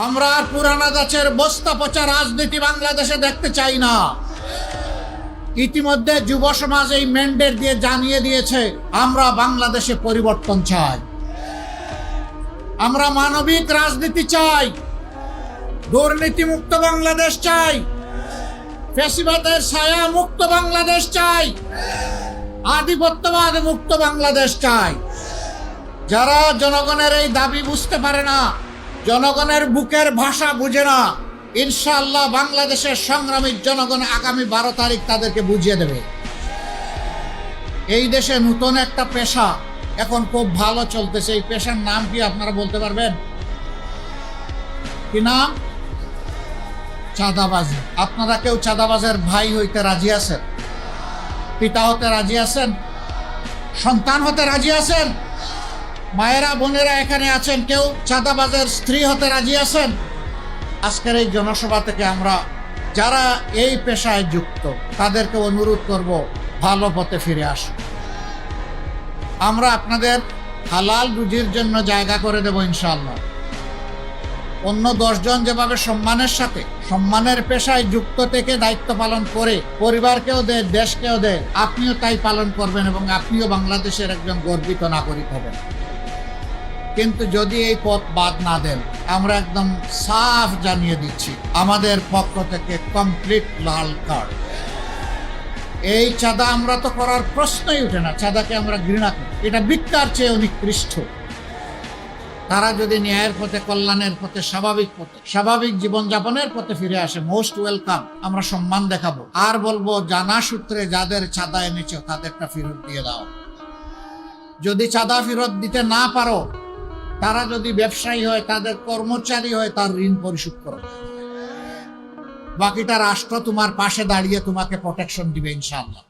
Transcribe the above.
আমরা আর পুরানা গাছের বস্তা পচা রাজনীতি বাংলাদেশে দেখতে চাই না। ইতিমধ্যে যুব সমাজ এই ম্যান্ডেট দিয়ে জানিয়ে দিয়েছে, আমরা বাংলাদেশে পরিবর্তন চাই, আমরা মানবিক রাজনীতি চাই, দুর্নীতি মুক্ত বাংলাদেশ চাই, ফ্যাসিবাদের ছায়া মুক্ত বাংলাদেশ চাই, আধিপত্যবাদ মুক্ত বাংলাদেশ চাই। যারা জনগণের এই দাবি বুঝতে পারে না, জনগণের বুকের ভাষা বুঝে না, ইনশাআল্লাহ বাংলাদেশের সংগ্রামী জনগণ আগামী 12 তারিখ তাদেরকে বুঝিয়ে দেবে। এই দেশে নতুন একটা পেশা এখন খুব ভালো চলতেছে। এই পেশার নাম কি আপনারা বলতে পারবেন? কি নাম? চাঁদাবাজি। আপনারা কেউ চাঁদাবাজের ভাই হইতে রাজি আছেন? পিতা হতে রাজি আছেন? সন্তান হতে রাজি আছেন? মায়েরা বোনেরা এখানে আছেন, কেউ চাঁদাবাজের স্ত্রী হতে রাজি আছেন? আজকের এই জনসভা থেকে আমরা যারা এই পেশায় যুক্ত তাদেরকে অনুরোধ করব, ভালো পথে ফিরে আসুন। আমরা আপনাদের হালাল রুজির জন্য জায়গা করে দেব ইনশাআল্লাহ। অন্য 10 জন যেভাবে সম্মানের সাথে সম্মানের পেশায় যুক্ত থেকে দায়িত্ব পালন করে পরিবারকেও দেয়, দেশকেও দেয়, আপনিও তাই পালন করবেন এবং আপনিও বাংলাদেশের একজন গর্বিত নাগরিক হবেন। কিন্তু যদি এই পথ বাদ না দেন, আমরা একদম সাফ জানিয়ে দিচ্ছি, আমাদের পক্ষ থেকে কমপ্লিট লাল কার্ড। এই চাঁদা আমরা তো করার প্রশ্নই উঠে না। চাঁদাকে আমরা ঘৃণা করি, এটা ভিক্ষার চেয়ে নিকৃষ্ট। তারা যদি ন্যায়ের পথে, কল্যাণের পথে, স্বাভাবিক জীবনযাপনের পথে ফিরে আসে, মোস্ট ওয়েলকাম। আমরা সম্মান দেখাবো আর বলবো, জানা সূত্রে যাদের চাঁদা এনেছ তাদেরটা ফেরত দিয়ে দাও। যদি চাঁদা ফেরত দিতে না পারো, তারা যদি ব্যবসায়ী হয়, তাদের কর্মচারী হয়, তার ঋণ পরিশোধ করো। বাকিটা রাষ্ট্র তোমার পাশে দাঁড়িয়ে তোমাকে প্রোটেকশন দিবে ইনশাআল্লাহ।